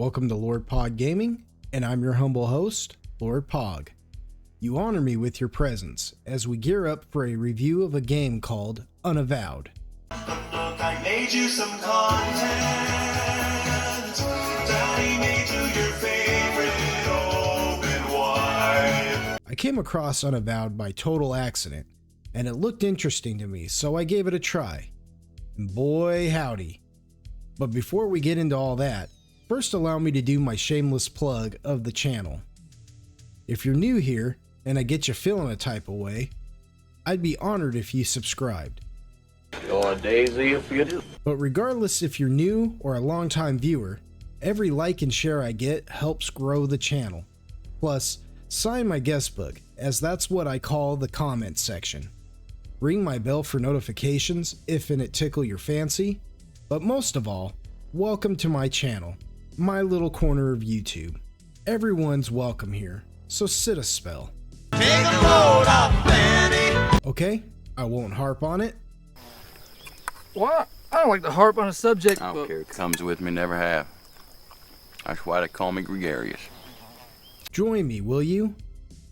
Welcome to Lord Pog Gaming, and I'm your humble host, Lord Pog. You honor me with your presence as we gear up for a review of a game called Unavowed. I made you some content. Daddy made you your favorite open wide. I came across Unavowed by total accident, and it looked interesting to me, so I gave it a try. And boy howdy. But before we get into all that, first allow me to do my shameless plug of the channel. If you're new here, and I get you feeling a type of way, I'd be honored if you subscribed. You're a daisy if you do. But regardless if you're new or a longtime viewer, every like and share I get helps grow the channel. Plus, sign my guest book, as that's what I call the comment section. Ring my bell for notifications if and it tickle your fancy, but most of all, welcome to my channel, my little corner of YouTube. Everyone's welcome here, so sit a spell. Take a load off, Benny. Okay, I won't harp on it. Well, I don't like to harp on a subject, I don't but care. It comes with me, never have. That's why they call me gregarious. Join me, will you,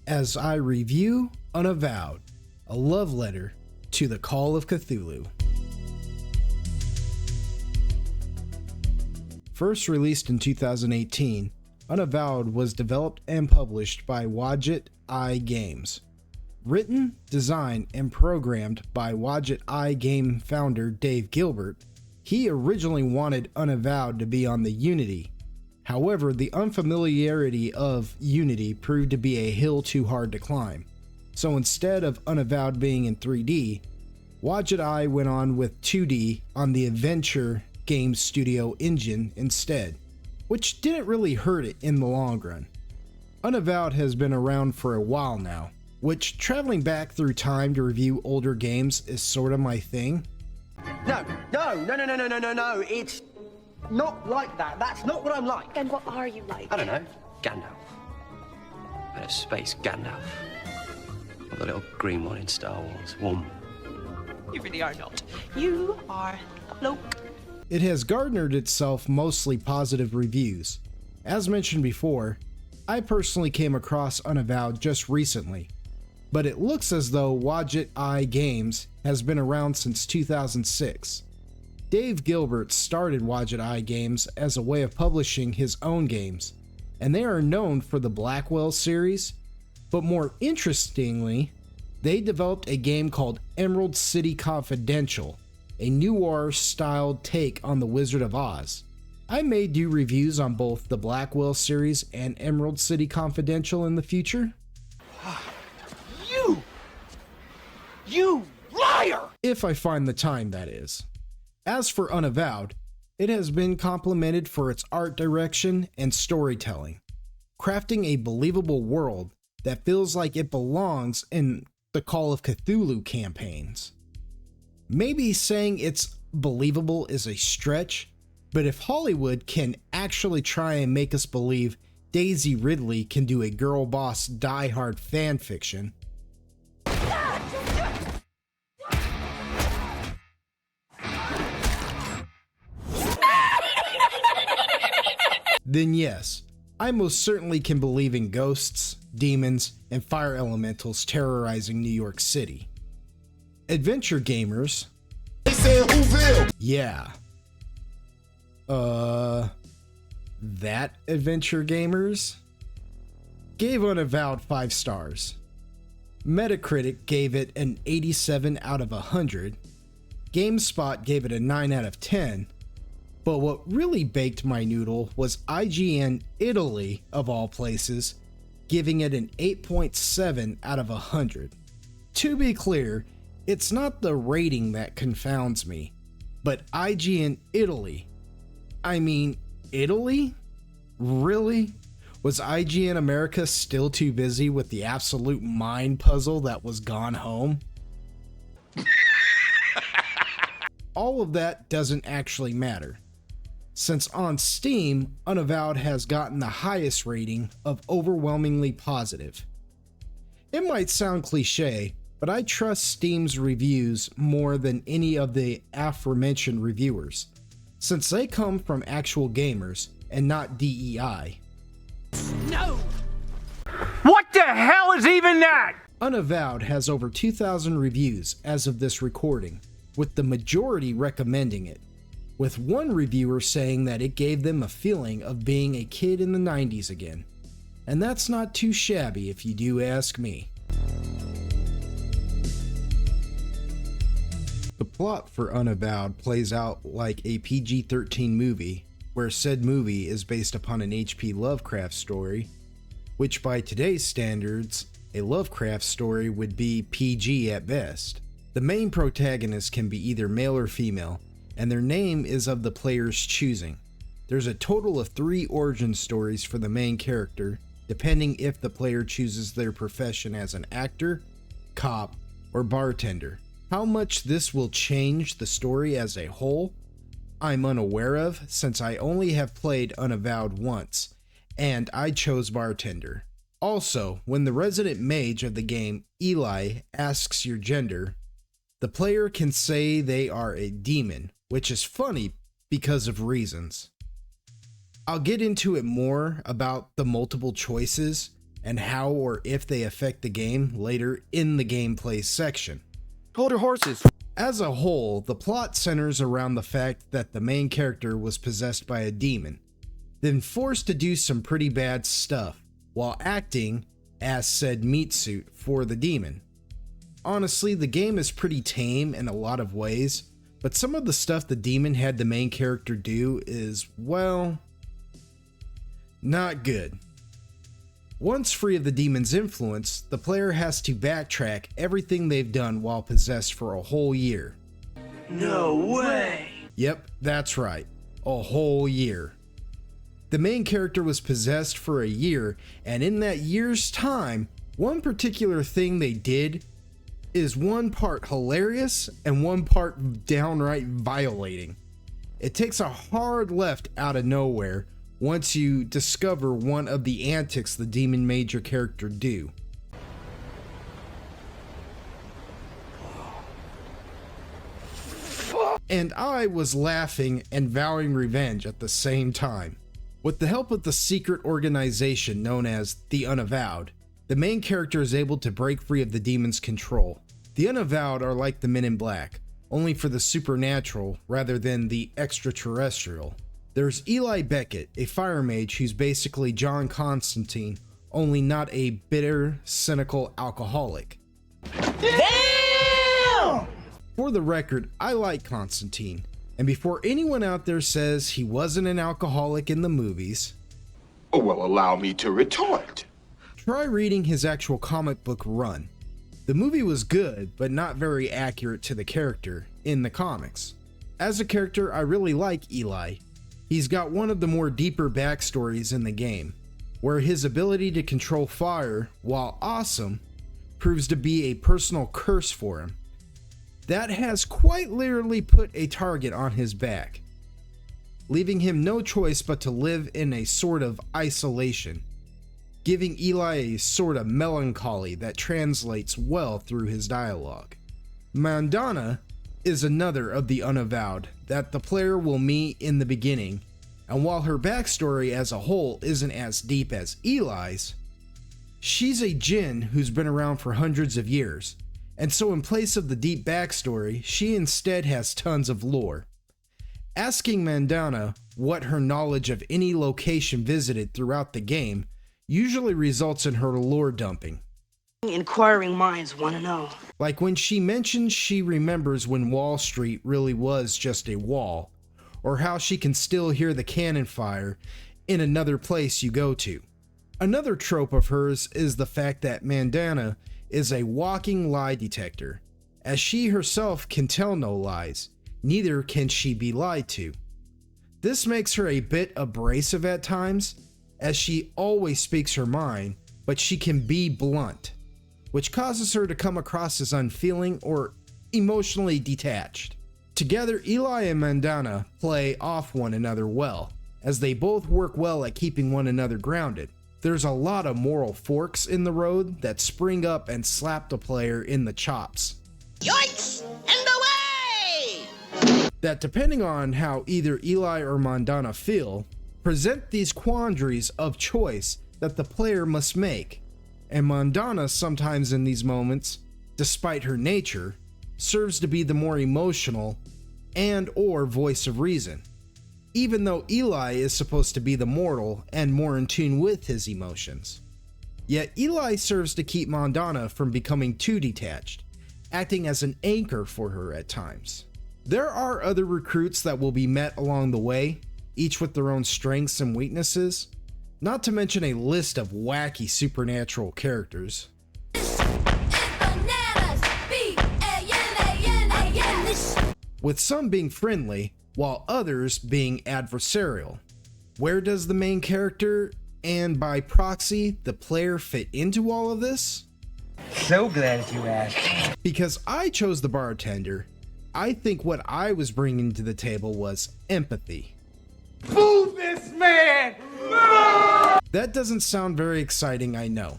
as I review Unavowed, a love letter to the Call of Cthulhu. First released in 2018, Unavowed was developed and published by Wadjet Eye Games. Written, designed, and programmed by Wadjet Eye Game founder Dave Gilbert, he originally wanted Unavowed to be on the Unity. However, the unfamiliarity of Unity proved to be a hill too hard to climb. So instead of Unavowed being in 3D, Wadjet Eye went on with 2D on the Adventure Game Studio engine instead, which didn't really hurt it in the long run. Unavowed has been around for a while now, which traveling back through time to review older games is sort of my thing. No, it's not like that. That's not what I'm like. And what are you like? I don't know, Gandalf. But a space Gandalf. Or the little green one in Star Wars, Wom. You really are not. You are a bloke. It has garnered itself mostly positive reviews. As mentioned before, I personally came across Unavowed just recently, but it looks as though Wadjet Eye Games has been around since 2006. Dave Gilbert started Wadjet Eye Games as a way of publishing his own games, and they are known for the Blackwell series, but more interestingly, they developed a game called Emerald City Confidential, a noir-styled take on the Wizard of Oz. I may do reviews on both the Blackwell series and Emerald City Confidential in the future. You liar! If I find the time, that is. As for Unavowed, it has been complimented for its art direction and storytelling, crafting a believable world that feels like it belongs in the Call of Cthulhu campaigns. Maybe saying it's believable is a stretch, but if Hollywood can actually try and make us believe Daisy Ridley can do a girl boss die-hard fan fiction, then yes, I most certainly can believe in ghosts, demons, and fire elementals terrorizing New York City. Adventure gamers, They said Whoville. yeah. That adventure gamers gave Unavowed 5 stars. Metacritic gave it an 87 out of 100. GameSpot gave it a 9 out of 10. But what really baked my noodle was IGN Italy, of all places, giving it an 8.7 out of 100. To be clear, it's not the rating that confounds me, but IGN Italy. I mean, Italy? Really? Was IGN America still too busy with the absolute mind puzzle that was Gone Home? All of that doesn't actually matter, since on Steam, Unavowed has gotten the highest rating of overwhelmingly positive. It might sound cliche, but I trust Steam's reviews more than any of the aforementioned reviewers, since they come from actual gamers and not DEI. No! What the hell is even that? Unavowed has over 2,000 reviews as of this recording, with the majority recommending it, with one reviewer saying that it gave them a feeling of being a kid in the 90s again. And that's not too shabby if you do ask me. The plot for Unavowed plays out like a PG-13 movie, where said movie is based upon an H.P. Lovecraft story, which by today's standards, a Lovecraft story would be PG at best. The main protagonist can be either male or female, and their name is of the player's choosing. There's a total of 3 origin stories for the main character, depending if the player chooses their profession as an actor, cop, or bartender. How much this will change the story as a whole, I'm unaware of, since I only have played Unavowed once, and I chose bartender. Also, when the resident mage of the game, Eli, asks your gender, the player can say they are a demon, which is funny because of reasons. I'll get into it more about the multiple choices and how or if they affect the game later in the gameplay section. Hold your horses. As a whole, the plot centers around the fact that the main character was possessed by a demon, then forced to do some pretty bad stuff while acting as said meat suit for the demon. Honestly, the game is pretty tame in a lot of ways, but some of the stuff the demon had the main character do is, well, not good. Once free of the demon's influence, the player has to backtrack everything they've done while possessed for a whole year. No way! Yep, that's right, a whole year. The main character was possessed for a year, and in that year's time, one particular thing they did is one part hilarious and one part downright violating. It takes a hard left out of nowhere once you discover one of the antics the demon made your character do. And I was laughing and vowing revenge at the same time. With the help of the secret organization known as the Unavowed, the main character is able to break free of the demon's control. The Unavowed are like the Men in Black, only for the supernatural rather than the extraterrestrial. There's Eli Beckett, a fire mage who's basically John Constantine, only not a bitter, cynical alcoholic. Damn! For the record, I like Constantine, and before anyone out there says he wasn't an alcoholic in the movies, Oh, well, allow me to retort. try reading his actual comic book run. The movie was good, but not very accurate to the character in the comics. As a character, I really like Eli. He's got one of the more deeper backstories in the game, where his ability to control fire, while awesome, proves to be a personal curse for him. That has quite literally put a target on his back, leaving him no choice but to live in a sort of isolation, giving Eli a sort of melancholy that translates well through his dialogue. Mandana is another of the Unavowed that the player will meet in the beginning, and while her backstory as a whole isn't as deep as Eli's, she's a djinn who's been around for hundreds of years, and so in place of the deep backstory, she instead has tons of lore. Asking Mandana what her knowledge of any location visited throughout the game usually results in her lore dumping. Inquiring minds want to know. Like when she mentions she remembers when Wall Street really was just a wall, or how she can still hear the cannon fire in another place you go to. Another trope of hers is the fact that Mandana is a walking lie detector, as she herself can tell no lies, neither can she be lied to. This makes her a bit abrasive at times, as she always speaks her mind, but she can be blunt, which causes her to come across as unfeeling or emotionally detached. Together, Eli and Mandana play off one another well, as they both work well at keeping one another grounded. There's a lot of moral forks in the road that spring up and slap the player in the chops. Yikes! And away! That depending on how either Eli or Mandana feel, present these quandaries of choice that the player must make, and Mondana sometimes in these moments, despite her nature, serves to be the more emotional and or voice of reason, even though Eli is supposed to be the mortal and more in tune with his emotions. Yet Eli serves to keep Mondana from becoming too detached, acting as an anchor for her at times. There are other recruits that will be met along the way, each with their own strengths and weaknesses, not to mention a list of wacky supernatural characters. With some being friendly, while others being adversarial. Where does the main character, and by proxy, the player, fit into all of this? So glad you asked. Because I chose the bartender, I think what I was bringing to the table was empathy. Move this man! That doesn't sound very exciting, I know.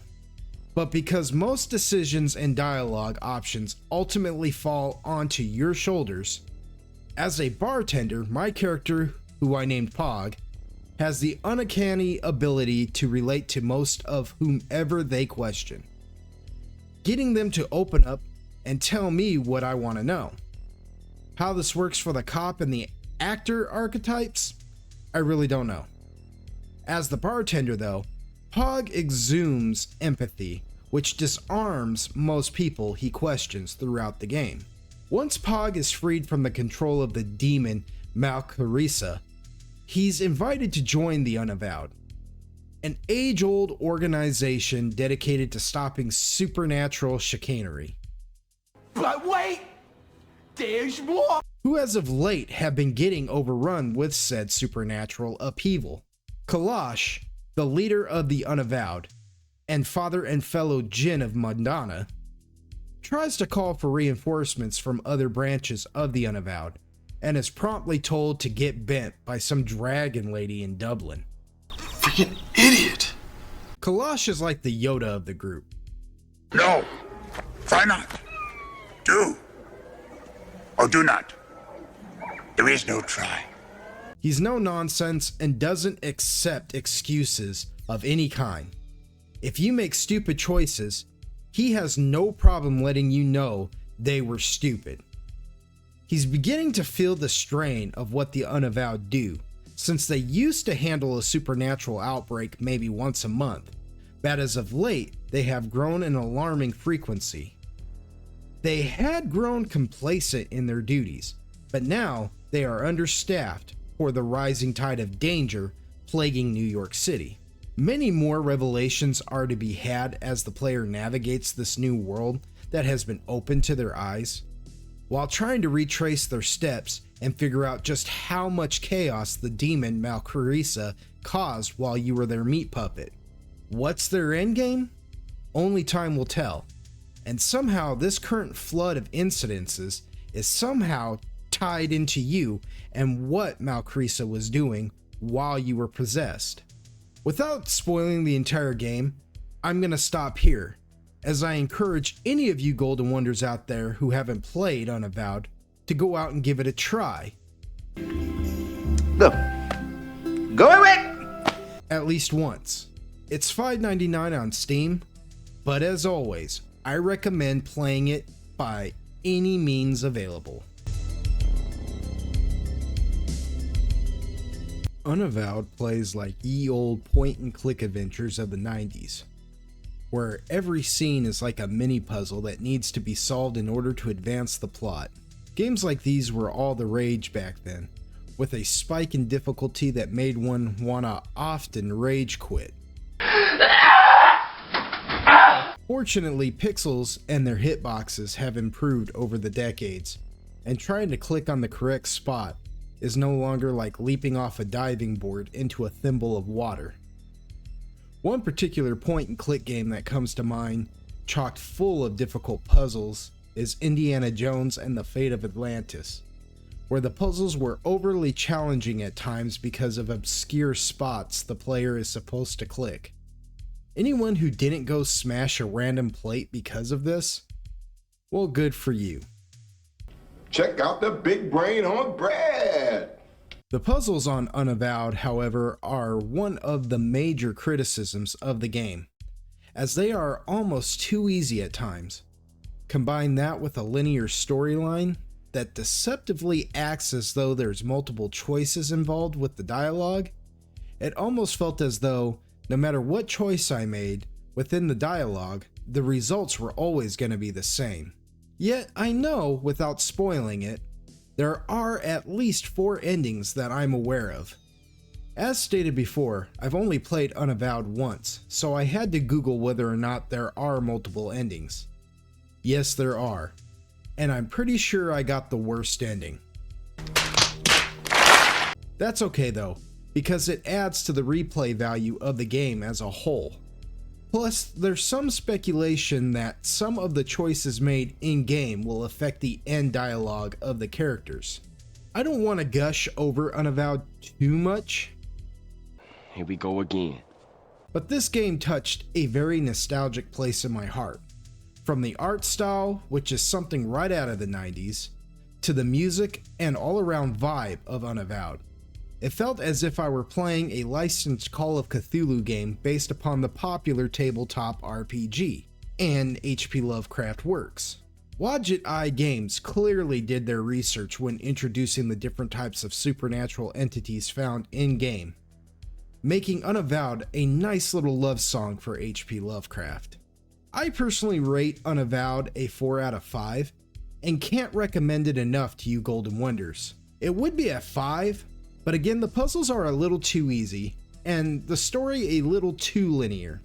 But because most decisions and dialogue options ultimately fall onto your shoulders, as a bartender, my character, who I named Pog, has the uncanny ability to relate to most of whomever they question, getting them to open up and tell me what I want to know. How this works for the cop and the actor archetypes, I really don't know. As the bartender though, Pog exudes empathy, which disarms most people he questions throughout the game. Once Pog is freed from the control of the demon Malcarissa, he's invited to join the Unavowed, an age-old organization dedicated to stopping supernatural chicanery. But wait! There's more! Who as of late have been getting overrun with said supernatural upheaval. Kalash, the leader of the Unavowed, and father and fellow Jinn of Mondana, tries to call for reinforcements from other branches of the Unavowed, and is promptly told to get bent by some dragon lady in Dublin. Freaking idiot! Kalash is like the Yoda of the group. No. Try not. Do. Or do not. There is no try. He's no nonsense and doesn't accept excuses of any kind. If you make stupid choices, he has no problem letting you know they were stupid. He's beginning to feel the strain of what the Unavowed do, since they used to handle a supernatural outbreak maybe once a month, but as of late, they have grown in alarming frequency. They had grown complacent in their duties, but now they are understaffed for the rising tide of danger plaguing New York City. Many more revelations are to be had as the player navigates this new world that has been opened to their eyes, while trying to retrace their steps and figure out just how much chaos the demon Malcarissa caused while you were their meat puppet. What's their endgame? Only time will tell. And somehow this current flood of incidences is somehow tied into you and what Malcarissa was doing while you were possessed. Without spoiling the entire game, I'm going to stop here, as I encourage any of you Golden Wonders out there who haven't played Unavowed to go out and give it a try. Go away! At least once. It's $5.99 on Steam, but as always, I recommend playing it by any means available. Unavowed plays like ye old point-and-click adventures of the 90s, where every scene is like a mini-puzzle that needs to be solved in order to advance the plot. Games like these were all the rage back then, with a spike in difficulty that made one wanna often rage quit. Fortunately, pixels and their hitboxes have improved over the decades, and trying to click on the correct spot is no longer like leaping off a diving board into a thimble of water. One particular point-and-click game that comes to mind, chock full of difficult puzzles, is Indiana Jones and the Fate of Atlantis, where the puzzles were overly challenging at times because of obscure spots the player is supposed to click. Anyone who didn't go smash a random plate because of this? Well, good for you. Check out the big brain on bread! The puzzles on Unavowed, however, are one of the major criticisms of the game, as they are almost too easy at times. Combine that with a linear storyline that deceptively acts as though there's multiple choices involved with the dialogue. It almost felt as though, no matter what choice I made within the dialogue, the results were always going to be the same. Yet I know, without spoiling it, there are at least 4 endings that I'm aware of. As stated before, I've only played Unavowed once, so I had to Google whether or not there are multiple endings. Yes, there are, and I'm pretty sure I got the worst ending. That's okay though, because it adds to the replay value of the game as a whole. Plus, there's some speculation that some of the choices made in-game will affect the end dialogue of the characters. I don't want to gush over Unavowed too much. Here we go again. But this game touched a very nostalgic place in my heart. From the art style, which is something right out of the 90s, to the music and all-around vibe of Unavowed. It felt as if I were playing a licensed Call of Cthulhu game based upon the popular tabletop RPG and H.P. Lovecraft works. Wadjet Eye Games clearly did their research when introducing the different types of supernatural entities found in-game, making Unavowed a nice little love song for H.P. Lovecraft. I personally rate Unavowed a 4 out of 5 and can't recommend it enough to you Golden Wonders. It would be a 5, but again, the puzzles are a little too easy, and the story a little too linear.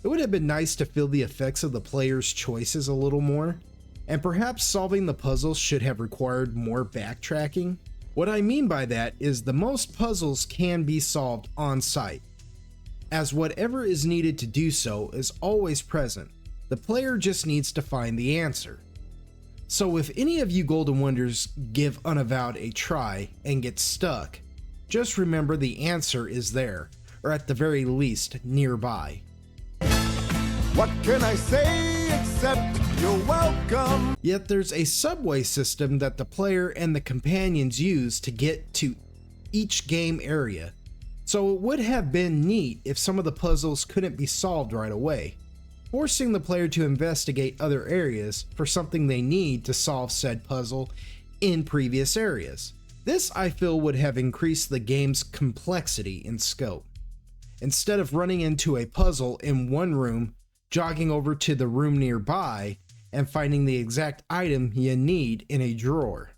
It would have been nice to feel the effects of the player's choices a little more, and perhaps solving the puzzles should have required more backtracking. What I mean by that is the most puzzles can be solved on site, as whatever is needed to do so is always present. The player just needs to find the answer. So if any of you Golden Wonders give Unavowed a try and get stuck, just remember the answer is there, or at the very least, nearby. What can I say except you're welcome? Yet there's a subway system that the player and the companions use to get to each game area, so it would have been neat if some of the puzzles couldn't be solved right away, forcing the player to investigate other areas for something they need to solve said puzzle in previous areas. This, I feel, would have increased the game's complexity in scope. Instead of running into a puzzle in one room, jogging over to the room nearby, and finding the exact item you need in a drawer.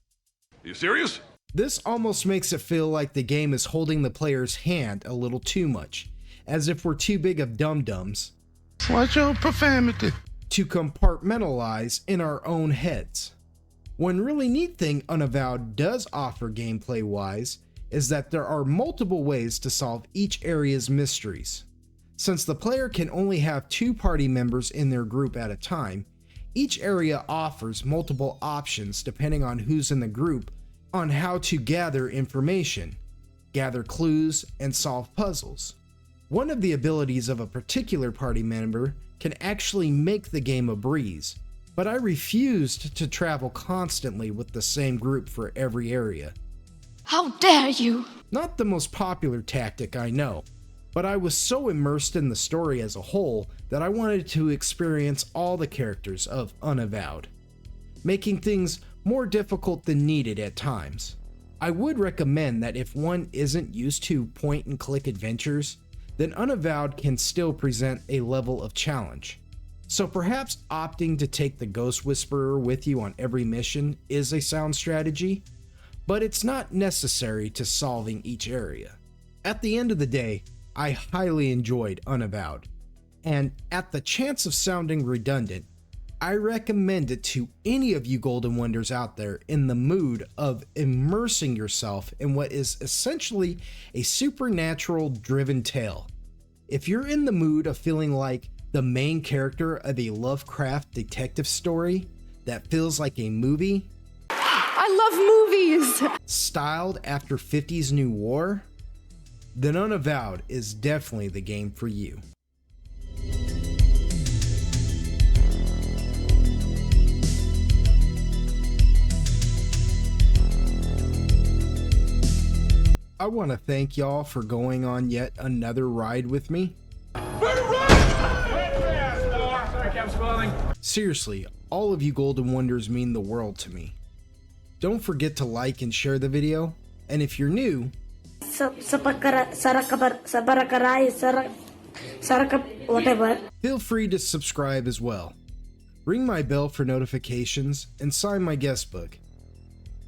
You serious? This almost makes it feel like the game is holding the player's hand a little too much, as if we're too big of dum-dums. Watch your profanity. To compartmentalize in our own heads. One really neat thing Unavowed does offer gameplay-wise is that there are multiple ways to solve each area's mysteries. Since the player can only have 2 party members in their group at a time, each area offers multiple options depending on who's in the group on how to gather information, gather clues, and solve puzzles. One of the abilities of a particular party member can actually make the game a breeze, but I refused to travel constantly with the same group for every area. How dare you! Not the most popular tactic, I know, but I was so immersed in the story as a whole that I wanted to experience all the characters of Unavowed, making things more difficult than needed at times. I would recommend that if one isn't used to point-and-click adventures, then Unavowed can still present a level of challenge. So perhaps opting to take the Ghost Whisperer with you on every mission is a sound strategy, but it's not necessary to solving each area. At the end of the day, I highly enjoyed Unavowed, and at the chance of sounding redundant, I recommend it to any of you Golden Wonders out there in the mood of immersing yourself in what is essentially a supernatural driven tale. If you're in the mood of feeling like the main character of a Lovecraft detective story that feels like a movie, I love movies! Styled after 50s New War, then Unavowed is definitely the game for you. I want to thank y'all for going on yet another ride with me. Seriously, all of you Golden Wonders mean the world to me. Don't forget to like and share the video, and if you're new, feel free to subscribe as well. Ring my bell for notifications and sign my guest book.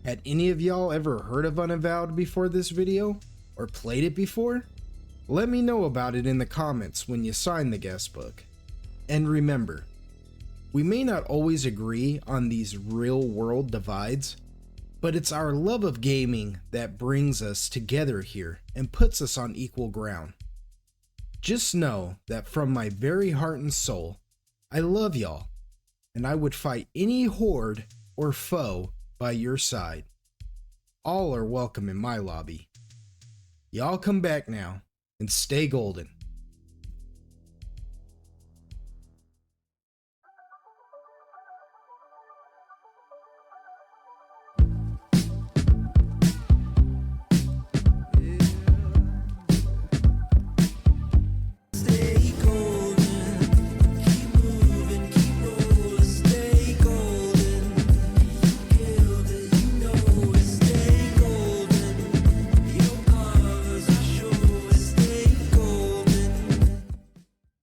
Had any of y'all ever heard of Unavowed before this video, or played it before? Let me know about it in the comments when you sign the guest book. And remember, we may not always agree on these real-world divides, but it's our love of gaming that brings us together here and puts us on equal ground. Just know that from my very heart and soul, I love y'all, and I would fight any horde or foe by your side. All are welcome in my lobby. Y'all come back now and stay golden.